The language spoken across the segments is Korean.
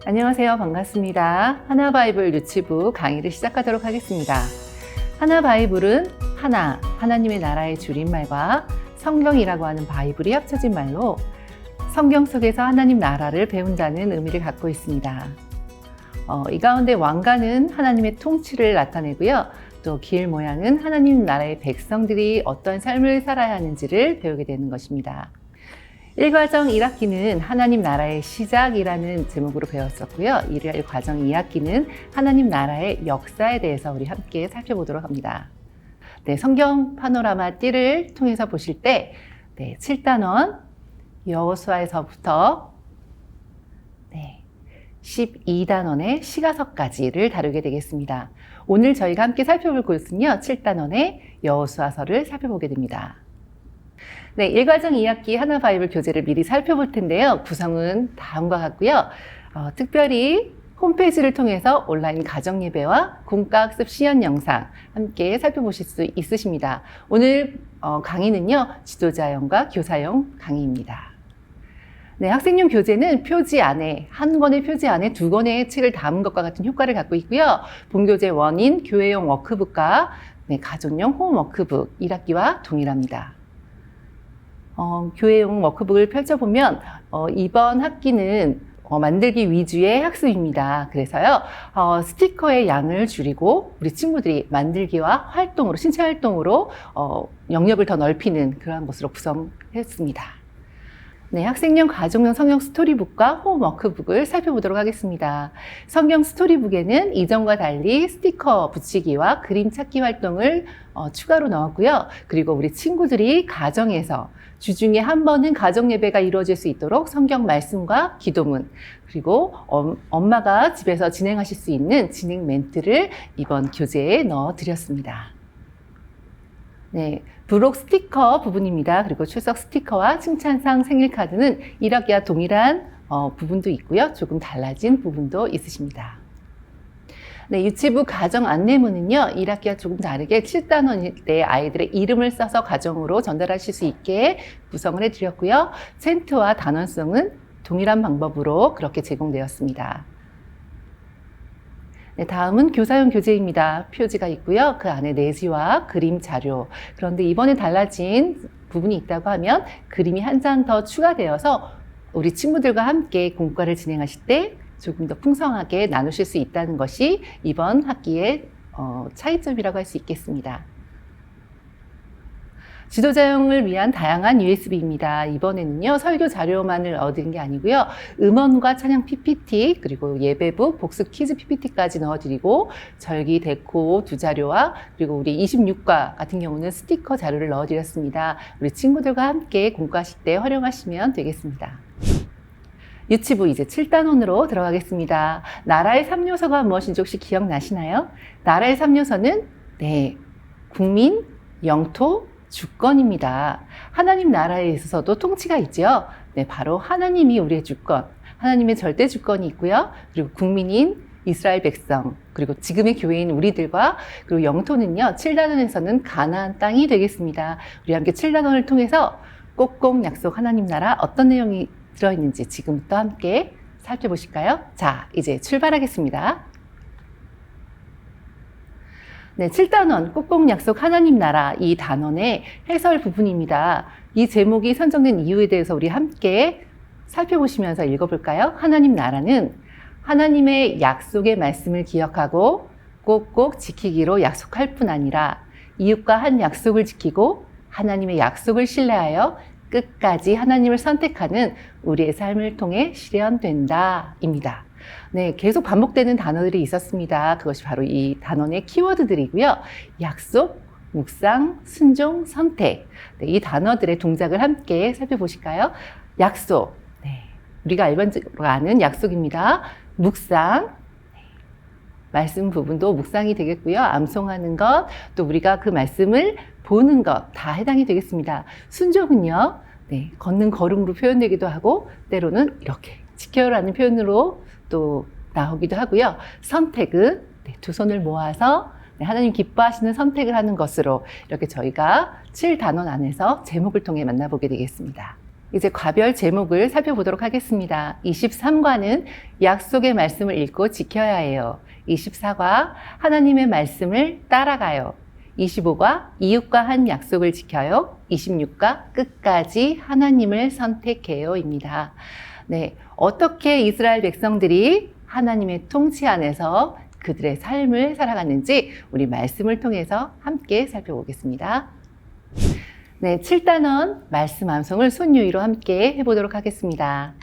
안녕하세요. 반갑습니다. 하나바이블 유치부 강의를 시작하도록 하겠습니다. 하나바이블은 하나님의 나라의 줄임말과 성경이라고 하는 바이블이 합쳐진 말로 성경 속에서 하나님 나라를 배운다는 의미를 갖고 있습니다. 이 가운데 왕가는 하나님의 통치를 나타내고요. 또 길 모양은 하나님 나라의 백성들이 어떤 삶을 살아야 하는지를 배우게 되는 것입니다. 1과정 1학기는 하나님 나라의 시작이라는 제목으로 배웠었고요. 1과정 2학기는 하나님 나라의 역사에 대해서 우리 함께 살펴보도록 합니다. 성경 파노라마 띠를 통해서 보실 때 7단원 여호수아에서부터 12단원의 시가서까지를 다루게 되겠습니다. 오늘 저희가 함께 살펴볼 곳은요. 7단원의 여호수아서를 살펴보게 됩니다. 1과정 2학기 하나바이블 교재를 미리 살펴볼 텐데요. 구성은 다음과 같고요. 특별히 홈페이지를 통해서 온라인 가정예배와 공과학습 시연 영상 함께 살펴보실 수 있으십니다. 오늘 강의는요. 지도자용과 교사용 강의입니다. 학생용 교재는 표지 안에, 한 권의 표지 안에 두 권의 책을 담은 것과 같은 효과를 갖고 있고요. 본교재 원인 교회용 워크북과 가족용 홈워크북 1학기와 동일합니다. 교회용 워크북을 펼쳐보면 이번 학기는 만들기 위주의 학습입니다. 그래서요, 스티커의 양을 줄이고 우리 친구들이 만들기와 활동으로, 신체 활동으로 영역을 더 넓히는 그러한 것으로 구성했습니다. 학생용 가족용 성경 스토리북과 홈워크북을 살펴보도록 하겠습니다. 성경 스토리북에는 이전과 달리 스티커 붙이기와 그림 찾기 활동을 추가로 넣었고요. 그리고 우리 친구들이 가정에서 주중에 한 번은 가정 예배가 이루어질 수 있도록 성경 말씀과 기도문, 그리고 엄마가 집에서 진행하실 수 있는 진행 멘트를 이번 교재에 넣어 드렸습니다. 부록 스티커 부분입니다. 그리고 출석 스티커와 칭찬상 생일카드는 1학기와 동일한 부분도 있고요. 조금 달라진 부분도 있으십니다. 유치부 가정 안내문은요, 1학기와 조금 다르게 7단원일 때 아이들의 이름을 써서 가정으로 전달하실 수 있게 구성을 해드렸고요. 센트와 단원성은 동일한 방법으로 그렇게 제공되었습니다. 다음은 교사용 교재입니다. 표지가 있고요. 그 안에 내지와 그림 자료. 그런데 이번에 달라진 부분이 있다고 하면 그림이 한 장 더 추가되어서 우리 친구들과 함께 공과를 진행하실 때 조금 더 풍성하게 나누실 수 있다는 것이 이번 학기의 차이점이라고 할 수 있겠습니다. 지도자용을 위한 다양한 USB입니다. 이번에는요, 설교 자료만을 얻은 게 아니고요. 음원과 찬양 PPT, 그리고 예배북, 복습 퀴즈 PPT까지 넣어드리고, 절기, 데코 두 자료와, 그리고 우리 26과 같은 경우는 스티커 자료를 넣어드렸습니다. 우리 친구들과 함께 공부하실 때 활용하시면 되겠습니다. 유치부 이제 7단원으로 들어가겠습니다. 나라의 3요소가 무엇인지 혹시 기억나시나요? 나라의 3요소는, 국민, 영토, 주권입니다. 하나님 나라에 있어서도 통치가 있죠. 바로 하나님이 우리의 주권, 하나님의 절대 주권이 있고요. 그리고 국민인 이스라엘 백성, 그리고 지금의 교회인 우리들과, 그리고 영토는요, 7단원에서는 가나안 땅이 되겠습니다. 우리 함께 7단원을 통해서 꼭꼭 약속 하나님 나라 어떤 내용이 들어있는지 지금부터 함께 살펴보실까요? 자, 이제 출발하겠습니다. 7단원 꼭꼭 약속 하나님 나라, 이 단원의 해설 부분입니다. 이 제목이 선정된 이유에 대해서 우리 함께 살펴보시면서 읽어볼까요? 하나님 나라는 하나님의 약속의 말씀을 기억하고 꼭꼭 지키기로 약속할 뿐 아니라 이웃과 한 약속을 지키고 하나님의 약속을 신뢰하여 끝까지 하나님을 선택하는 우리의 삶을 통해 실현된다 입니다. 계속 반복되는 단어들이 있었습니다. 그것이 바로 이 단원의 키워드들이고요. 약속, 묵상, 순종, 선택. 이 단어들의 동작을 함께 살펴보실까요? 약속, 우리가 일반적으로 아는 약속입니다. 묵상, 말씀 부분도 묵상이 되겠고요. 암송하는 것, 또 우리가 그 말씀을 보는 것 다 해당이 되겠습니다. 순종은요, 걷는 걸음으로 표현되기도 하고 때로는 이렇게 지켜라는 표현으로 또 나오기도 하고요. 선택은 두 손을 모아서 하나님 기뻐하시는 선택을 하는 것으로 이렇게 저희가 7단원 안에서 제목을 통해 만나보게 되겠습니다. 이제 과별 제목을 살펴보도록 하겠습니다. 23과는 약속의 말씀을 읽고 지켜야 해요. 24과 하나님의 말씀을 따라가요. 25과 이웃과 한 약속을 지켜요. 26과 끝까지 하나님을 선택해요입니다. 네, 어떻게 이스라엘 백성들이 하나님의 통치 안에서 그들의 삶을 살아갔는지 우리 말씀을 통해서 함께 살펴보겠습니다. 네, 7단원 말씀 암송을 손유희로 함께 해보도록 하겠습니다.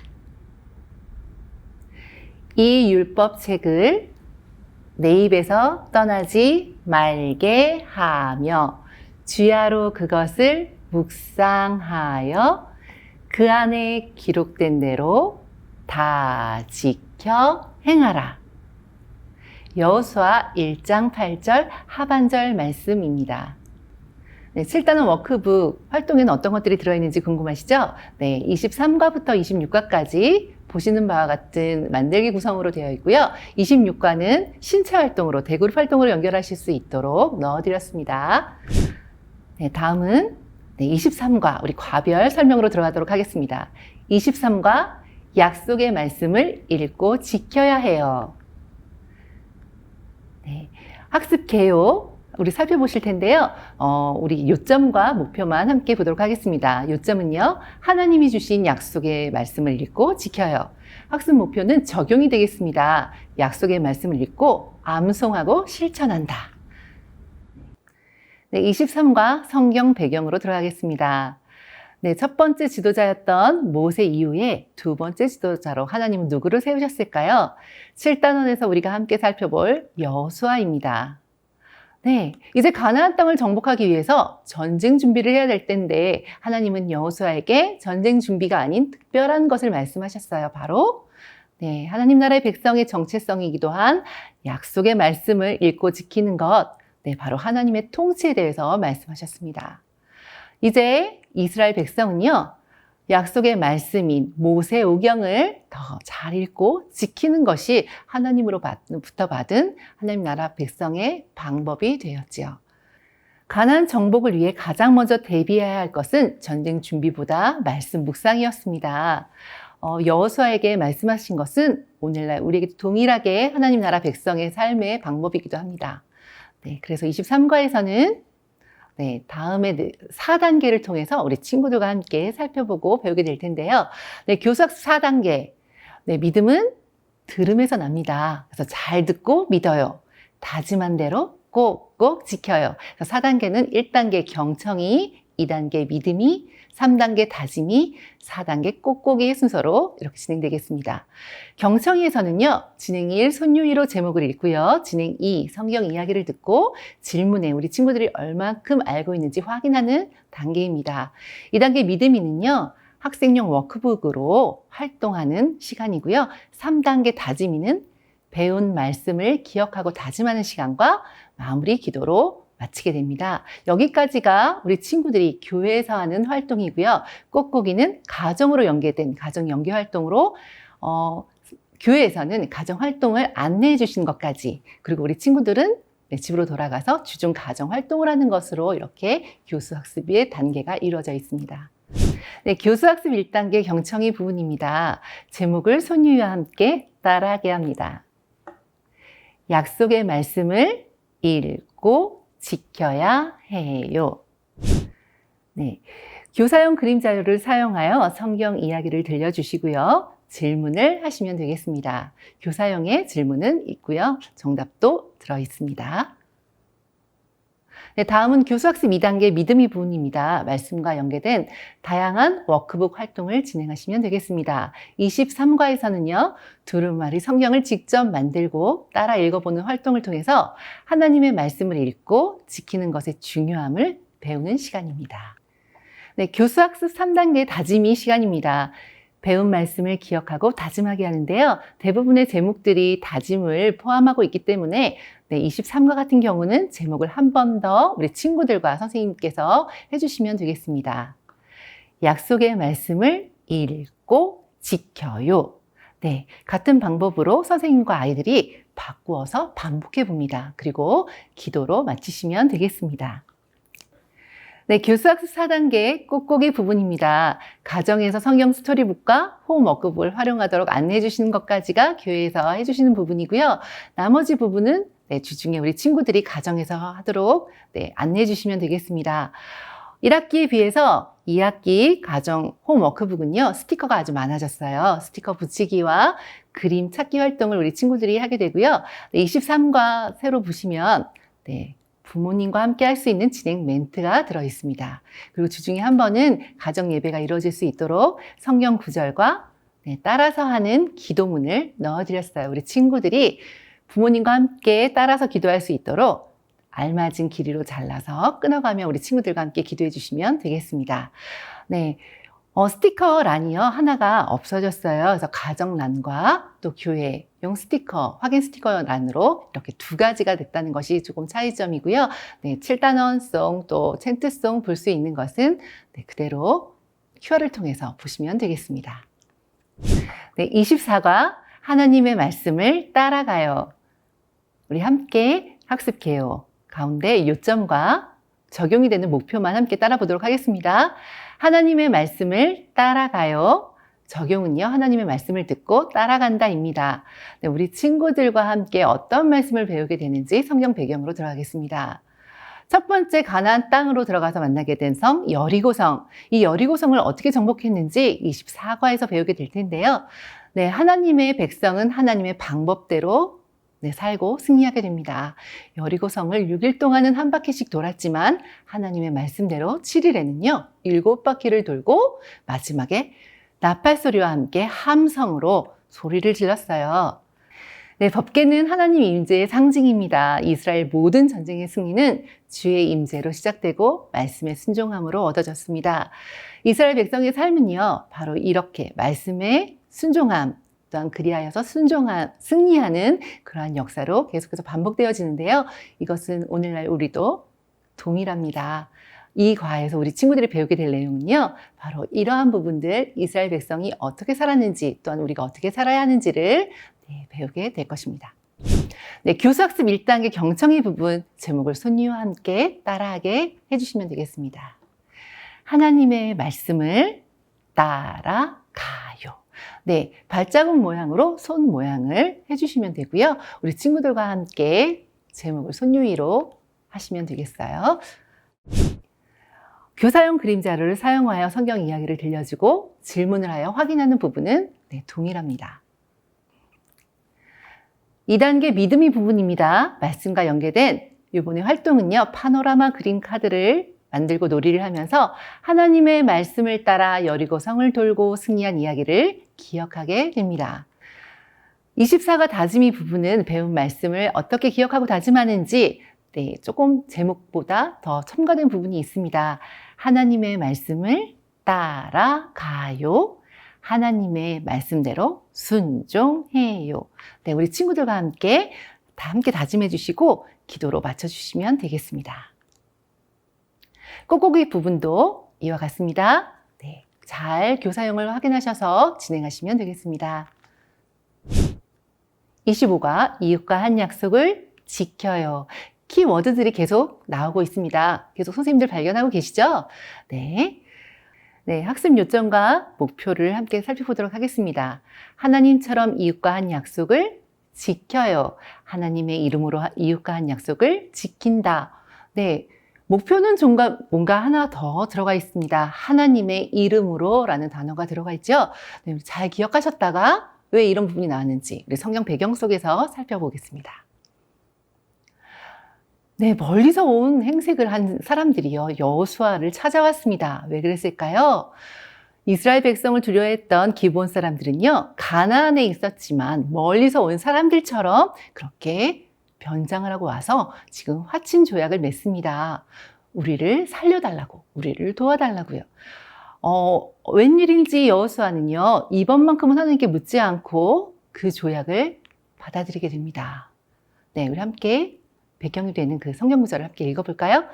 이 율법책을 내 입에서 떠나지 말게 하며 주야로 그것을 묵상하여 그 안에 기록된 대로 다 지켜 행하라. 여호수아 1장 8절 하반절 말씀입니다. 네, 7단원 워크북 활동에는 어떤 것들이 들어있는지 궁금하시죠? 네, 23과부터 26과까지 보시는 바와 같은 만들기 구성으로 되어 있고요. 26과는 신체 활동으로, 대그룹 활동으로 연결하실 수 있도록 넣어드렸습니다. 네, 다음은 23과 우리 과별 설명으로 들어가도록 하겠습니다. 23과 약속의 말씀을 읽고 지켜야 해요. 네, 학습 개요 우리 살펴보실 텐데요. 우리 요점과 목표만 함께 보도록 하겠습니다. 요점은요, 하나님이 주신 약속의 말씀을 읽고 지켜요. 학습 목표는 적용이 되겠습니다. 약속의 말씀을 읽고 암송하고 실천한다. 네, 23과 성경 배경으로 들어가겠습니다. 네, 첫 번째 지도자였던 모세 이후에 두 번째 지도자로 하나님은 누구를 세우셨을까요? 7단원에서 우리가 함께 살펴볼 여호수아입니다. 네, 이제 가나안 땅을 정복하기 위해서 전쟁 준비를 해야 될 텐데 하나님은 여호수아에게 전쟁 준비가 아닌 특별한 것을 말씀하셨어요. 바로 네, 하나님 나라의 백성의 정체성이기도 한 약속의 말씀을 읽고 지키는 것, 네, 바로 하나님의 통치에 대해서 말씀하셨습니다. 이제 이스라엘 백성은요, 약속의 말씀인 모세오경을 더 잘 읽고 지키는 것이 하나님으로부터 받은 하나님 나라 백성의 방법이 되었지요. 가나안 정복을 위해 가장 먼저 대비해야 할 것은 전쟁 준비보다 말씀 묵상이었습니다. 여호수아에게 말씀하신 것은 오늘날 우리에게 동일하게 하나님 나라 백성의 삶의 방법이기도 합니다. 네, 그래서 23과에서는 네, 다음에 4단계를 통해서 우리 친구들과 함께 살펴보고 배우게 될 텐데요. 네, 교수학습 4단계. 네, 믿음은 들음에서 납니다. 그래서 잘 듣고 믿어요. 다짐한 대로 꼭꼭 지켜요. 그래서 4단계는 1단계 경청이, 2단계 믿음이, 3단계 다짐이, 4단계 꼭꼭이 순서로 이렇게 진행되겠습니다. 경청이에서는요, 진행 1 손유희로 제목을 읽고요. 진행 2 성경 이야기를 듣고 질문에 우리 친구들이 얼만큼 알고 있는지 확인하는 단계입니다. 2단계 믿음이는요, 학생용 워크북으로 활동하는 시간이고요. 3단계 다짐이는 배운 말씀을 기억하고 다짐하는 시간과 마무리 기도로 마치게 됩니다. 여기까지가 우리 친구들이 교회에서 하는 활동이고요. 꼭꼭이는 가정으로 연계된 가정 연계 활동으로 교회에서는 가정 활동을 안내해 주시는 것까지, 그리고 우리 친구들은 집으로 돌아가서 주중 가정 활동을 하는 것으로 이렇게 교수학습의 단계가 이루어져 있습니다. 네, 교수학습 1단계 경청이 부분입니다. 제목을 손유희와 함께 따라하게 합니다. 약속의 말씀을 읽고 지켜야 해요. 네, 교사용 그림 자료를 사용하여 성경 이야기를 들려주시고요. 질문을 하시면 되겠습니다. 교사용의 질문은 있고요. 정답도 들어있습니다. 네, 다음은 교수학습 2단계 믿음이 부분입니다. 말씀과 연계된 다양한 워크북 활동을 진행하시면 되겠습니다. 23과에서는요, 두루마리 성경을 직접 만들고 따라 읽어보는 활동을 통해서 하나님의 말씀을 읽고 지키는 것의 중요함을 배우는 시간입니다. 네, 교수학습 3단계 다짐이 시간입니다. 배운 말씀을 기억하고 다짐하게 하는데요. 대부분의 제목들이 다짐을 포함하고 있기 때문에 23과 같은 경우는 제목을 한 번 더 우리 친구들과 선생님께서 해주시면 되겠습니다. 약속의 말씀을 읽고 지켜요. 네, 같은 방법으로 선생님과 아이들이 바꾸어서 반복해 봅니다. 그리고 기도로 마치시면 되겠습니다. 네, 교수학습 4단계 뽁뽁이 부분입니다. 가정에서 성경 스토리북과 홈워크북을 활용하도록 안내해 주시는 것까지가 교회에서 해주시는 부분이고요. 나머지 부분은 주중에 우리 친구들이 가정에서 하도록 안내해 주시면 되겠습니다. 1학기에 비해서 2학기 가정 홈워크북은요, 스티커가 아주 많아졌어요. 스티커 붙이기와 그림 찾기 활동을 우리 친구들이 하게 되고요. 23과 새로 보시면 부모님과 함께 할 수 있는 진행 멘트가 들어 있습니다. 그리고 주중에 한 번은 가정 예배가 이루어질 수 있도록 성경 구절과 따라서 하는 기도문을 넣어드렸어요. 우리 친구들이 부모님과 함께 따라서 기도할 수 있도록 알맞은 길이로 잘라서 끊어가며 우리 친구들과 함께 기도해 주시면 되겠습니다. 네. 스티커란이요, 하나가 없어졌어요. 그래서 가정란과 또 교회용 스티커, 확인 스티커란으로 이렇게 두 가지가 됐다는 것이 조금 차이점이고요. 7단원송 또 챈트송 볼 수 있는 것은 그대로 QR을 통해서 보시면 되겠습니다. 24과 하나님의 말씀을 따라가요. 우리 함께 학습해요. 가운데 요점과 적용이 되는 목표만 함께 따라 보도록 하겠습니다. 하나님의 말씀을 따라가요. 적용은요, 하나님의 말씀을 듣고 따라간다입니다. 우리 친구들과 함께 어떤 말씀을 배우게 되는지 성경 배경으로 들어가겠습니다. 첫 번째 가나안 땅으로 들어가서 만나게 된 성 여리고성. 이 여리고성을 어떻게 정복했는지 24과에서 배우게 될 텐데요. 하나님의 백성은 하나님의 방법대로 살고 승리하게 됩니다. 여리고성을 6일 동안은 한 바퀴씩 돌았지만 하나님의 말씀대로 7일에는요 7바퀴를 돌고 마지막에 나팔 소리와 함께 함성으로 소리를 질렀어요. 법궤는 하나님 임재의 상징입니다. 이스라엘 모든 전쟁의 승리는 주의 임재로 시작되고 말씀의 순종함으로 얻어졌습니다. 이스라엘 백성의 삶은요 바로 이렇게 말씀의 순종함, 또한 그리하여서 승리하는 그러한 역사로 계속해서 반복되어지는데요. 이것은 오늘날 우리도 동일합니다. 이 과에서 우리 친구들이 배우게 될 내용은요, 바로 이러한 부분들, 이스라엘 백성이 어떻게 살았는지, 또한 우리가 어떻게 살아야 하는지를 배우게 될 것입니다. 교수학습 1단계 경청의 부분, 제목을 손니와 함께 따라하게 해주시면 되겠습니다. 하나님의 말씀을 따라가요. 발자국 모양으로 손 모양을 해주시면 되고요. 우리 친구들과 함께 제목을 손유이로 하시면 되겠어요. 교사용 그림 자료를 사용하여 성경 이야기를 들려주고 질문을 하여 확인하는 부분은 동일합니다. 2단계 믿음이 부분입니다. 말씀과 연계된 이번에 활동은요, 파노라마 그림 카드를 만들고 놀이를 하면서 하나님의 말씀을 따라 여리고성을 돌고 승리한 이야기를 기억하게 됩니다. 24가 다짐이 부분은 배운 말씀을 어떻게 기억하고 다짐하는지 조금 제목보다 더 첨가된 부분이 있습니다. 하나님의 말씀을 따라가요. 하나님의 말씀대로 순종해요. 우리 친구들과 함께 다짐해 주시고 기도로 맞춰 주시면 되겠습니다. 뽁뽁이 부분도 이와 같습니다. 잘 교사용을 확인하셔서 진행하시면 되겠습니다. 25가 이웃과 한 약속을 지켜요. 키워드들이 계속 나오고 있습니다. 계속 선생님들 발견하고 계시죠? 학습 요점과 목표를 함께 살펴보도록 하겠습니다. 하나님처럼 이웃과 한 약속을 지켜요. 하나님의 이름으로 이웃과 한 약속을 지킨다. 목표는 뭔가 하나 더 들어가 있습니다. 하나님의 이름으로 라는 단어가 들어가 있죠. 잘 기억하셨다가 왜 이런 부분이 나왔는지 우리 성경 배경 속에서 살펴보겠습니다. 멀리서 온 행색을 한 사람들이요, 여호수아를 찾아왔습니다. 왜 그랬을까요? 이스라엘 백성을 두려워했던 기브온 사람들은요, 가나안에 있었지만 멀리서 온 사람들처럼 그렇게 변장을 하고 와서 지금 화친 조약을 맺습니다. 우리를 살려달라고, 우리를 도와달라고요. 웬일인지 여호수아는요, 이번만큼은 하나님께 묻지 않고 그 조약을 받아들이게 됩니다. 우리 함께 배경이 되는 그 성경 구절을 함께 읽어볼까요?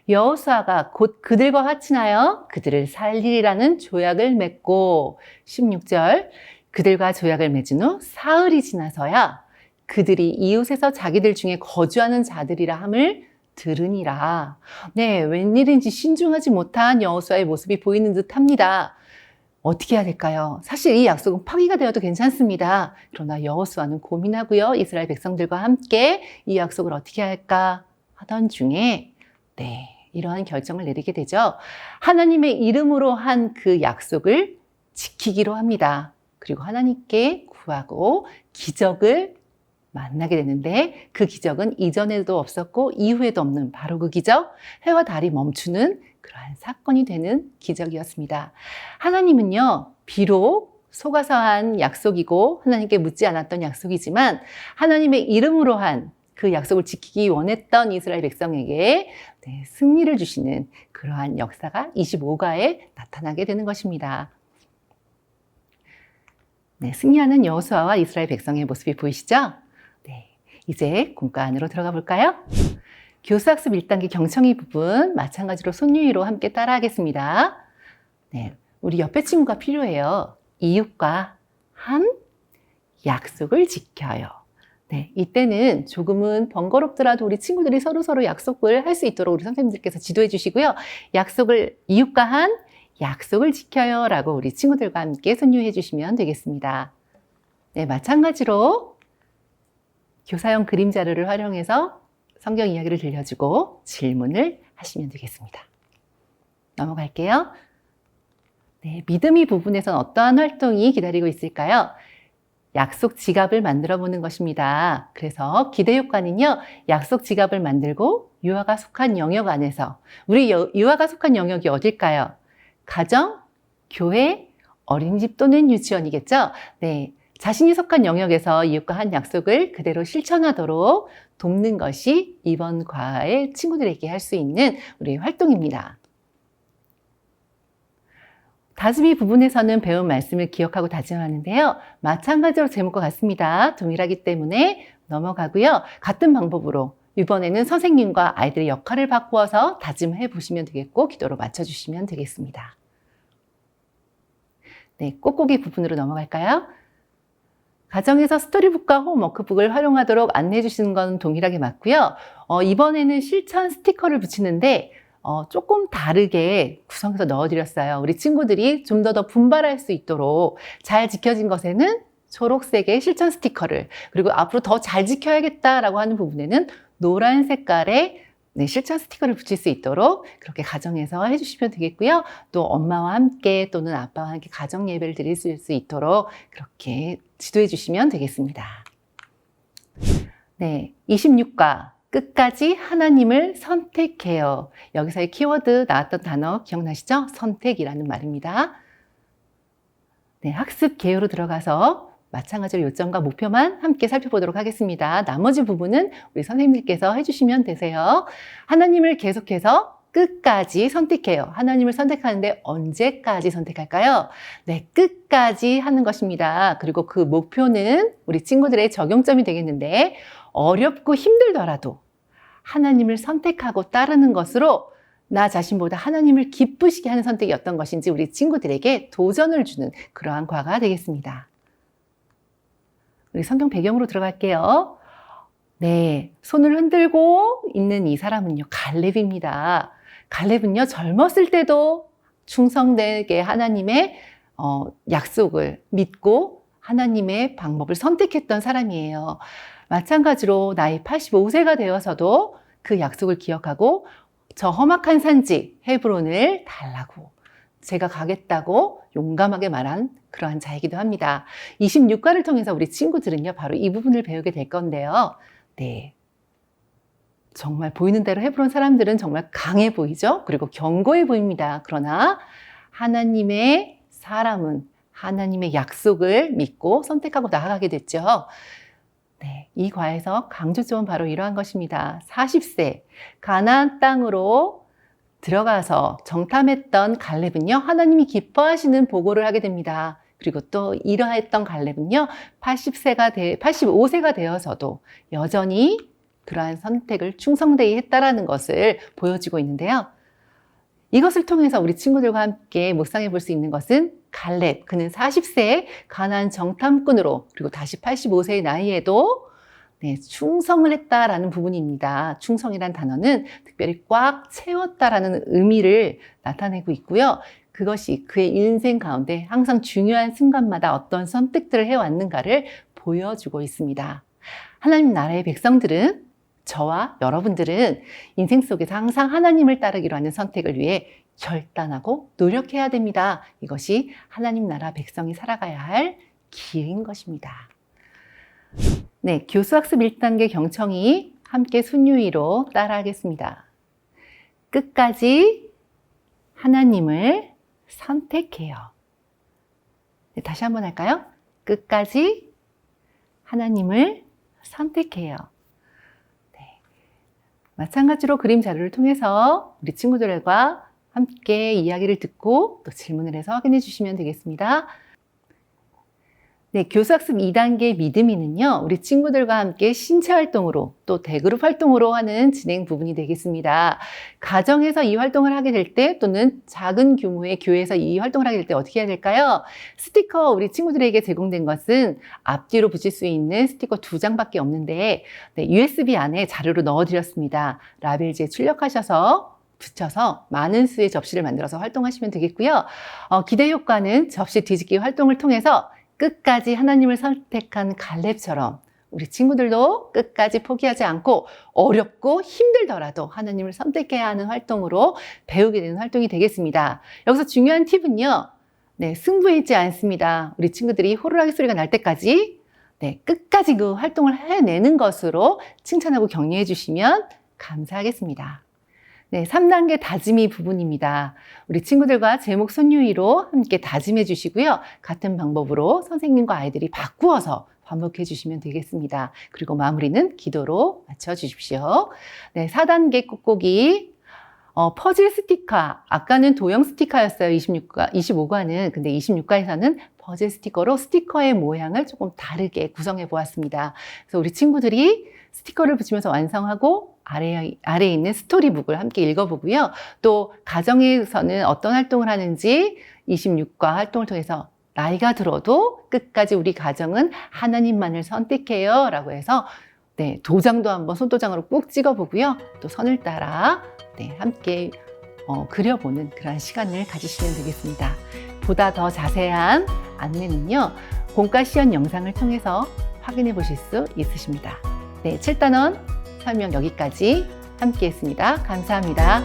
여호수아가 곧 그들과 화친하여 그들을 살리리라는 조약을 맺고 16절 그들과 조약을 맺은 후 사흘이 지나서야 그들이 이웃에서 자기들 중에 거주하는 자들이라 함을 들으니라. 네, 웬일인지 신중하지 못한 여호수아의 모습이 보이는 듯합니다. 어떻게 해야 될까요? 사실 이 약속은 파기가 되어도 괜찮습니다. 그러나 여호수아는 고민하고요. 이스라엘 백성들과 함께 이 약속을 어떻게 할까 하던 중에 이러한 결정을 내리게 되죠. 하나님의 이름으로 한 그 약속을 지키기로 합니다. 그리고 하나님께 구하고 기적을 만나게 되는데 그 기적은 이전에도 없었고 이후에도 없는 바로 그 기적, 해와 달이 멈추는 그러한 사건이 되는 기적이었습니다. 하나님은요, 비록 속아서 한 약속이고 하나님께 묻지 않았던 약속이지만 하나님의 이름으로 한 그 약속을 지키기 원했던 이스라엘 백성에게 승리를 주시는 그러한 역사가 25가에 나타나게 되는 것입니다. 승리하는 여호수아와 이스라엘 백성의 모습이 보이시죠? 이제 공과 안으로 들어가 볼까요? 교수학습 1단계 경청이 부분 마찬가지로 손유희로 함께 따라하겠습니다. 우리 옆에 친구가 필요해요. 이웃과 한 약속을 지켜요. 이때는 조금은 번거롭더라도 우리 친구들이 서로 약속을 할 수 있도록 우리 선생님들께서 지도해 주시고요. 이웃과 한 약속을 지켜요 라고 우리 친구들과 함께 손유해 주시면 되겠습니다. 마찬가지로 교사용 그림 자료를 활용해서 성경 이야기를 들려주고 질문을 하시면 되겠습니다. 넘어갈게요. 믿음이 부분에선 어떠한 활동이 기다리고 있을까요? 약속 지갑을 만들어 보는 것입니다. 그래서 기대효과는요, 약속 지갑을 만들고 유아가 속한 영역 안에서, 우리 유아가 속한 영역이 어딜까요? 가정, 교회, 어린이집 또는 유치원이겠죠? 자신이 속한 영역에서 이웃과 한 약속을 그대로 실천하도록 돕는 것이 이번 과의 친구들에게 할 수 있는 우리 활동입니다. 다짐이 부분에서는 배운 말씀을 기억하고 다짐하는데요. 마찬가지로 제목과 같습니다. 동일하기 때문에 넘어가고요. 같은 방법으로 이번에는 선생님과 아이들의 역할을 바꾸어서 다짐해 보시면 되겠고 기도로 맞춰주시면 되겠습니다. 뽁뽁이 부분으로 넘어갈까요? 가정에서 스토리북과 홈워크북을 활용하도록 안내해 주시는 건 동일하게 맞고요. 이번에는 실천 스티커를 붙이는데 조금 다르게 구성해서 넣어드렸어요. 우리 친구들이 좀 더 분발할 수 있도록 잘 지켜진 것에는 초록색의 실천 스티커를, 그리고 앞으로 더 잘 지켜야겠다라고 하는 부분에는 노란 색깔의 실천 스티커를 붙일 수 있도록 그렇게 가정에서 해주시면 되겠고요. 또 엄마와 함께 또는 아빠와 함께 가정 예배를 드릴 수 있도록 그렇게 지도해 주시면 되겠습니다. 26과 끝까지 하나님을 선택해요. 여기서의 키워드 나왔던 단어 기억나시죠? 선택이라는 말입니다. 학습 개요로 들어가서 마찬가지로 요점과 목표만 함께 살펴보도록 하겠습니다. 나머지 부분은 우리 선생님들께서 해주시면 되세요. 하나님을 계속해서 끝까지 선택해요. 하나님을 선택하는데 언제까지 선택할까요? 끝까지 하는 것입니다. 그리고 그 목표는 우리 친구들의 적용점이 되겠는데 어렵고 힘들더라도 하나님을 선택하고 따르는 것으로 나 자신보다 하나님을 기쁘시게 하는 선택이 어떤 것인지 우리 친구들에게 도전을 주는 그러한 과가 되겠습니다. 우리 성경 배경으로 들어갈게요. 손을 흔들고 있는 이 사람은요, 갈렙입니다. 갈렙은요, 젊었을 때도 충성되게 하나님의 약속을 믿고 하나님의 방법을 선택했던 사람이에요. 마찬가지로 나이 85세가 되어서도 그 약속을 기억하고 저 험악한 산지 헤브론을 달라고 제가 가겠다고 용감하게 말한 그러한 자이기도 합니다. 26과를 통해서 우리 친구들은요, 바로 이 부분을 배우게 될 건데요. 정말 보이는 대로 헤브론 사람들은 정말 강해 보이죠? 그리고 견고해 보입니다. 그러나 하나님의 사람은 하나님의 약속을 믿고 선택하고 나아가게 됐죠. 이 과에서 강조점은 바로 이러한 것입니다. 40세 가나안 땅으로 들어가서 정탐했던 갈렙은요, 하나님이 기뻐하시는 보고를 하게 됩니다. 그리고 또 이러했던 갈렙은요, 85세가 되어서도 여전히 그러한 선택을 충성되이 했다라는 것을 보여주고 있는데요. 이것을 통해서 우리 친구들과 함께 묵상해 볼 수 있는 것은 갈렙, 그는 40세에 가나안 정탐꾼으로 그리고 다시 85세의 나이에도 네, 충성을 했다라는 부분입니다. 충성이란 단어는 특별히 꽉 채웠다라는 의미를 나타내고 있고요. 그것이 그의 인생 가운데 항상 중요한 순간마다 어떤 선택들을 해왔는가를 보여주고 있습니다. 하나님 나라의 백성들은, 저와 여러분들은 인생 속에서 항상 하나님을 따르기로 하는 선택을 위해 결단하고 노력해야 됩니다. 이것이 하나님 나라 백성이 살아가야 할 길인 것입니다. 네, 교수학습 1단계 경청이 함께 순유의로 따라하겠습니다. 끝까지 하나님을 선택해요. 네, 다시 한번 할까요? 끝까지 하나님을 선택해요. 네, 마찬가지로 그림 자료를 통해서 우리 친구들과 함께 이야기를 듣고 또 질문을 해서 확인해 주시면 되겠습니다. 네, 교수학습 2단계 믿음이는요, 우리 친구들과 함께 신체 활동으로 또 대그룹 활동으로 하는 진행 부분이 되겠습니다. 가정에서 이 활동을 하게 될 때 또는 작은 규모의 교회에서 이 활동을 하게 될 때 어떻게 해야 될까요? 스티커 우리 친구들에게 제공된 것은 앞뒤로 붙일 수 있는 스티커 2장밖에 없는데 네, USB 안에 자료로 넣어드렸습니다. 라벨지에 출력하셔서 붙여서 많은 수의 접시를 만들어서 활동하시면 되겠고요. 기대 효과는 접시 뒤집기 활동을 통해서 끝까지 하나님을 선택한 갈렙처럼 우리 친구들도 끝까지 포기하지 않고 어렵고 힘들더라도 하나님을 선택해야 하는 활동으로 배우게 되는 활동이 되겠습니다. 여기서 중요한 팁은요, 네, 승부에 있지 않습니다. 우리 친구들이 호루라기 소리가 날 때까지 네, 끝까지 그 활동을 해내는 것으로 칭찬하고 격려해 주시면 감사하겠습니다. 네, 3단계 다짐이 부분입니다. 우리 친구들과 제목 손유의로 함께 다짐해 주시고요. 같은 방법으로 선생님과 아이들이 바꾸어서 반복해 주시면 되겠습니다. 그리고 마무리는 기도로 맞춰 주십시오. 네, 4단계 꾹꾹이 퍼즐 스티커, 아까는 도형 스티커였어요. 25과는. 근데 26과에서는 퍼즐 스티커로 스티커의 모양을 조금 다르게 구성해 보았습니다. 그래서 우리 친구들이 스티커를 붙이면서 완성하고 아래에 있는 스토리북을 함께 읽어보고요. 또 가정에서는 어떤 활동을 하는지 26과 활동을 통해서 나이가 들어도 끝까지 우리 가정은 하나님만을 선택해요 라고 해서 네, 도장도 한번 손도장으로 꾹 찍어보고요. 또 선을 따라 네, 함께 그려보는 그런 시간을 가지시면 되겠습니다. 보다 더 자세한 안내는요, 공과 시연 영상을 통해서 확인해 보실 수 있으십니다. 네, 7단원 설명 여기까지 함께 했습니다. 감사합니다.